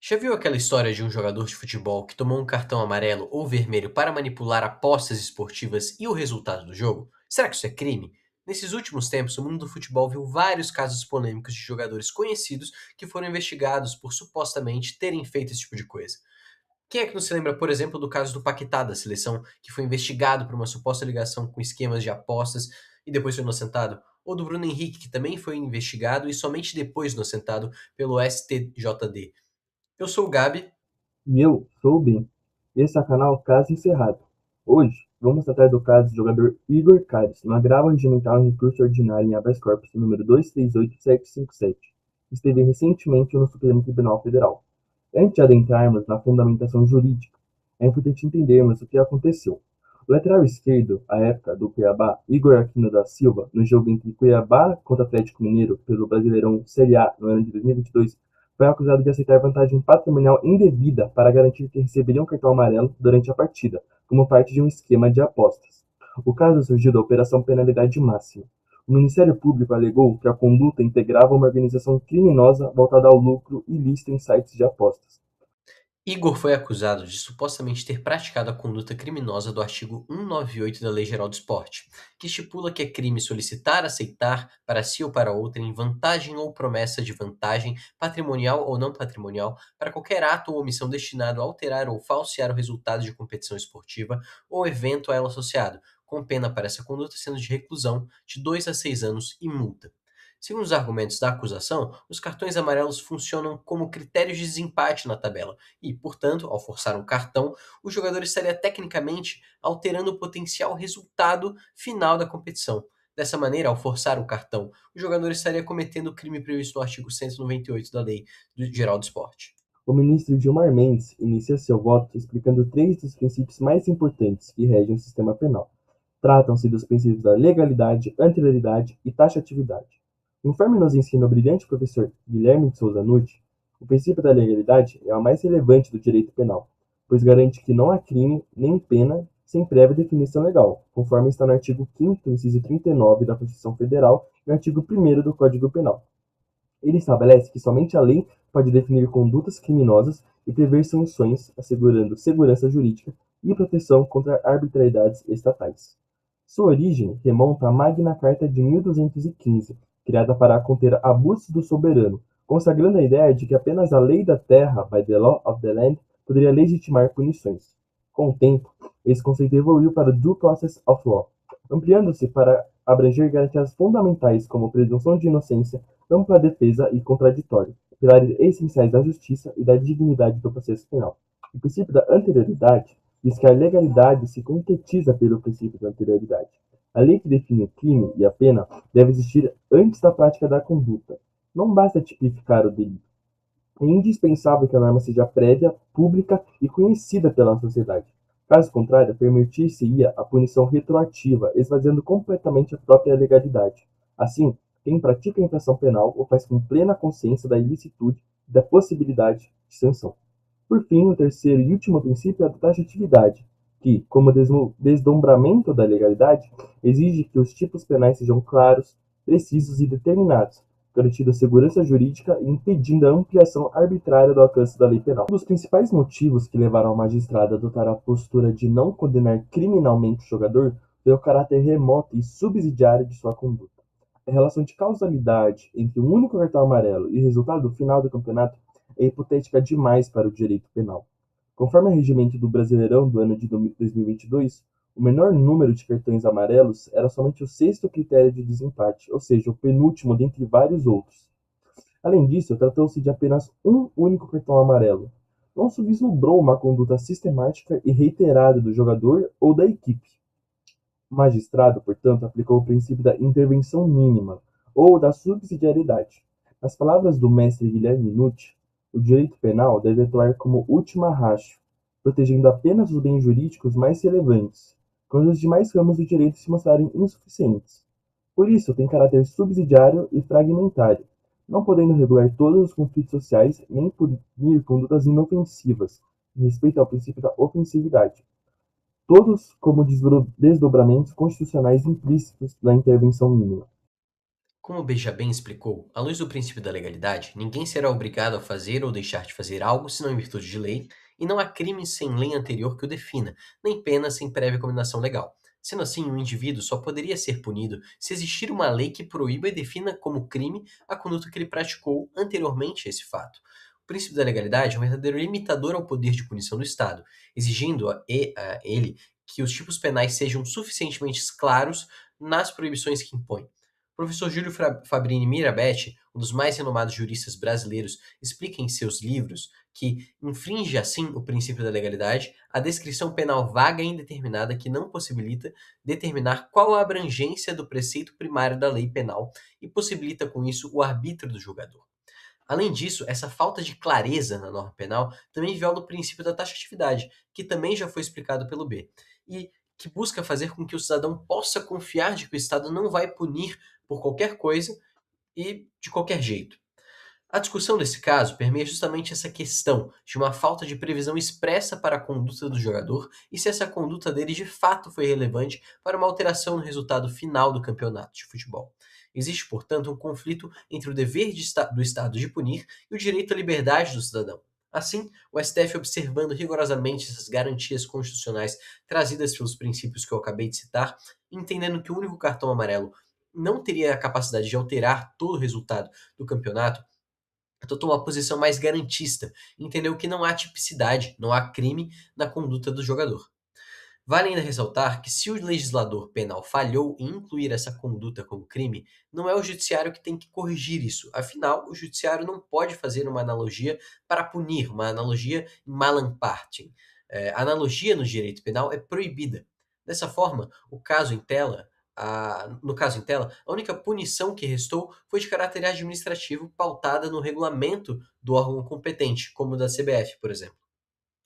Já viu aquela história de um jogador de futebol que tomou um cartão amarelo ou vermelho para manipular apostas esportivas e o resultado do jogo? Será que isso é crime? Nesses últimos tempos, o mundo do futebol viu vários casos polêmicos de jogadores conhecidos que foram investigados por supostamente terem feito esse tipo de coisa. Quem é que não se lembra, por exemplo, do caso do Paquetá da seleção, que foi investigado por uma suposta ligação com esquemas de apostas e depois foi inocentado? Ou do Bruno Henrique, que também foi investigado e somente depois inocentado pelo STJD? Eu sou o Gabi. E eu sou o Ben. Esse é o canal Caso Encerrado. Hoje, vamos tratar do caso do jogador Igor Cares, no agravo regimental em recurso ordinário em habeas corpus número 238757. Esteve recentemente no Supremo Tribunal Federal. Antes de adentrarmos na fundamentação jurídica, é importante entendermos o que aconteceu. O lateral esquerdo, à época do Cuiabá, Igor Aquino da Silva, no jogo entre Cuiabá contra Atlético Mineiro pelo Brasileirão Série A no ano de 2022, foi acusado de aceitar vantagem patrimonial indevida para garantir que receberia um cartão amarelo durante a partida, como parte de um esquema de apostas. O caso surgiu da Operação Penalidade Máxima. O Ministério Público alegou que a conduta integrava uma organização criminosa voltada ao lucro ilícito em sites de apostas. Igor foi acusado de supostamente ter praticado a conduta criminosa do artigo 198 da Lei Geral do Esporte, que estipula que é crime solicitar, aceitar, para si ou para outrem, vantagem ou promessa de vantagem, patrimonial ou não patrimonial, para qualquer ato ou omissão destinado a alterar ou falsear o resultado de competição esportiva ou evento a ela associado, com pena para essa conduta sendo de reclusão de 2 a 6 anos e multa. Segundo os argumentos da acusação, os cartões amarelos funcionam como critérios de desempate na tabela e, portanto, ao forçar um cartão, o jogador estaria tecnicamente alterando o potencial resultado final da competição. Dessa maneira, ao forçar o cartão, o jogador estaria cometendo o crime previsto no artigo 198 da Lei Geral do Esporte. O ministro Gilmar Mendes inicia seu voto explicando três dos princípios mais importantes que regem o sistema penal. Tratam-se dos princípios da legalidade, anterioridade e taxatividade. Conforme nos ensina o brilhante professor Guilherme de Souza Nutti, o princípio da legalidade é o mais relevante do direito penal, pois garante que não há crime nem pena sem prévia definição legal, conforme está no artigo 5º, inciso 39 da Constituição Federal e no artigo 1º do Código Penal. Ele estabelece que somente a lei pode definir condutas criminosas e prever sanções, assegurando segurança jurídica e proteção contra arbitrariedades estatais. Sua origem remonta à Magna Carta de 1215, criada para conter abusos do soberano, consagrando a ideia de que apenas a lei da terra, by the law of the land, poderia legitimar punições. Com o tempo, esse conceito evoluiu para o due process of law, ampliando-se para abranger garantias fundamentais como presunção de inocência, ampla defesa e contraditório, pilares essenciais da justiça e da dignidade do processo penal. O princípio da anterioridade diz que a legalidade se concretiza pelo princípio da anterioridade. A lei que define o crime e a pena deve existir antes da prática da conduta. Não basta tipificar o delito. É indispensável que a norma seja prévia, pública e conhecida pela sociedade. Caso contrário, permitir-se-ia a punição retroativa, esvaziando completamente a própria legalidade. Assim, quem pratica a infração penal o faz com plena consciência da ilicitude e da possibilidade de sanção. Por fim, o terceiro e último princípio é a da taxatividade, que, como desdobramento da legalidade, exige que os tipos penais sejam claros, precisos e determinados, garantindo a segurança jurídica e impedindo a ampliação arbitrária do alcance da lei penal. Um dos principais motivos que levaram ao magistrado a adotar a postura de não condenar criminalmente o jogador foi o caráter remoto e subsidiário de sua conduta. A relação de causalidade entre um único cartão amarelo e o resultado final do campeonato é hipotética demais para o direito penal. Conforme o regimento do Brasileirão do ano de 2022, o menor número de cartões amarelos era somente o sexto critério de desempate, ou seja, o penúltimo dentre vários outros. Além disso, tratou-se de apenas um único cartão amarelo. Não se vislumbrou uma conduta sistemática e reiterada do jogador ou da equipe. O magistrado, portanto, aplicou o princípio da intervenção mínima, ou da subsidiariedade. Nas palavras do mestre Guilherme Nutti, o direito penal deve atuar como última ratio, protegendo apenas os bens jurídicos mais relevantes, quando os demais ramos do direito se mostrarem insuficientes. Por isso, tem caráter subsidiário e fragmentário, não podendo regular todos os conflitos sociais nem punir condutas inofensivas, em respeito ao princípio da ofensividade, todos como desdobramentos constitucionais implícitos da intervenção mínima. Como o Benjamin explicou, à luz do princípio da legalidade, ninguém será obrigado a fazer ou deixar de fazer algo senão em virtude de lei, e não há crime sem lei anterior que o defina, nem pena sem prévia combinação legal. Sendo assim, um indivíduo só poderia ser punido se existir uma lei que proíba e defina como crime a conduta que ele praticou anteriormente a esse fato. O princípio da legalidade é um verdadeiro limitador ao poder de punição do Estado, exigindo a ele que os tipos penais sejam suficientemente claros nas proibições que impõe. O professor Júlio Fabrini Mirabete, um dos mais renomados juristas brasileiros, explica em seus livros que infringe assim o princípio da legalidade a descrição penal vaga e indeterminada que não possibilita determinar qual a abrangência do preceito primário da lei penal e possibilita com isso o arbítrio do julgador. Além disso, essa falta de clareza na norma penal também viola o princípio da taxatividade, que também já foi explicado pelo B, e que busca fazer com que o cidadão possa confiar de que o Estado não vai punir por qualquer coisa e de qualquer jeito. A discussão desse caso permeia justamente essa questão de uma falta de previsão expressa para a conduta do jogador e se essa conduta dele de fato foi relevante para uma alteração no resultado final do campeonato de futebol. Existe, portanto, um conflito entre o dever do Estado de punir e o direito à liberdade do cidadão. Assim, o STF, observando rigorosamente essas garantias constitucionais trazidas pelos princípios que eu acabei de citar, entendendo que o único cartão amarelo não teria a capacidade de alterar todo o resultado do campeonato, adotou uma posição mais garantista, entendeu que não há tipicidade, não há crime na conduta do jogador. Vale ainda ressaltar que se o legislador penal falhou em incluir essa conduta como crime, não é o judiciário que tem que corrigir isso. Afinal, o judiciário não pode fazer uma analogia para punir, uma analogia em malam partem. A analogia no direito penal é proibida. Dessa forma, no caso em tela, a única punição que restou foi de caráter administrativo, pautada no regulamento do órgão competente, como o da CBF, por exemplo.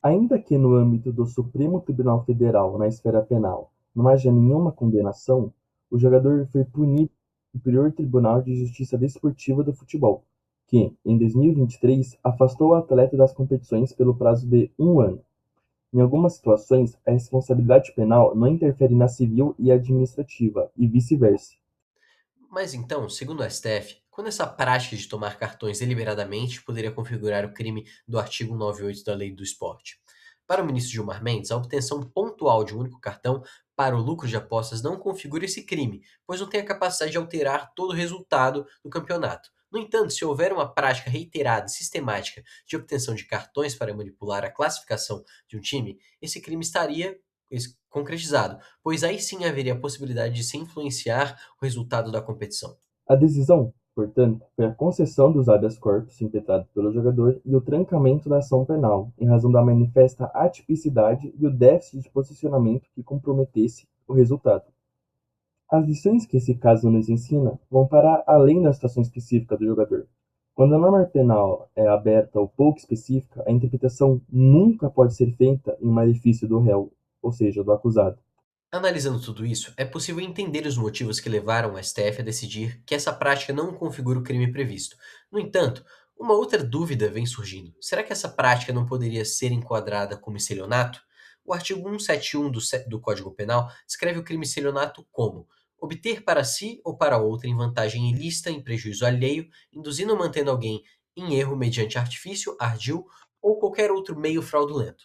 Ainda que no âmbito do Supremo Tribunal Federal, na esfera penal, não haja nenhuma condenação, o jogador foi punido pelo Superior Tribunal de Justiça Desportiva do Futebol, que, em 2023, afastou o atleta das competições pelo prazo de 1 ano. Em algumas situações, a responsabilidade penal não interfere na civil e administrativa, e vice-versa. Mas então, segundo o STF, quando essa prática de tomar cartões deliberadamente poderia configurar o crime do artigo 198 da Lei do Esporte? Para o ministro Gilmar Mendes, a obtenção pontual de um único cartão para o lucro de apostas não configura esse crime, pois não tem a capacidade de alterar todo o resultado do campeonato. No entanto, se houver uma prática reiterada e sistemática de obtenção de cartões para manipular a classificação de um time, esse crime estaria concretizado, pois aí sim haveria a possibilidade de se influenciar o resultado da competição. A decisão, portanto, foi a concessão dos habeas corpus impetrados pelo jogador e o trancamento da ação penal, em razão da manifesta atipicidade e o déficit de posicionamento que comprometesse o resultado. As lições que esse caso nos ensina vão para além da situação específica do jogador. Quando a norma penal é aberta ou pouco específica, a interpretação nunca pode ser feita em malefício do réu, ou seja, do acusado. Analisando tudo isso, é possível entender os motivos que levaram o STF a decidir que essa prática não configura o crime previsto. No entanto, uma outra dúvida vem surgindo. Será que essa prática não poderia ser enquadrada como estelionato? O artigo 171 do Código Penal descreve o crime estelionato como obter para si ou para outra em vantagem ilícita, em prejuízo alheio, induzindo ou mantendo alguém em erro mediante artifício, ardil ou qualquer outro meio fraudulento.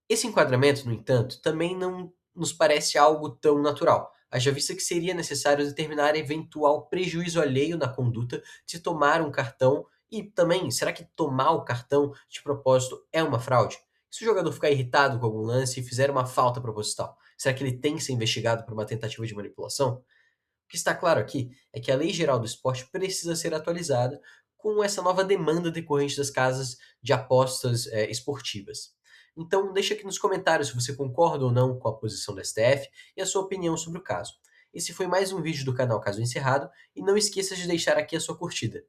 Esse enquadramento, no entanto, também não nos parece algo tão natural, haja vista que seria necessário determinar eventual prejuízo alheio na conduta de tomar um cartão e também, será que tomar o cartão de propósito é uma fraude? Se o jogador ficar irritado com algum lance e fizer uma falta proposital, será que ele tem que ser investigado por uma tentativa de manipulação? O que está claro aqui é que a Lei Geral do Esporte precisa ser atualizada com essa nova demanda decorrente das casas de apostas esportivas. Então, deixa aqui nos comentários se você concorda ou não com a posição do STF e a sua opinião sobre o caso. Esse foi mais um vídeo do canal Caso Encerrado e não esqueça de deixar aqui a sua curtida.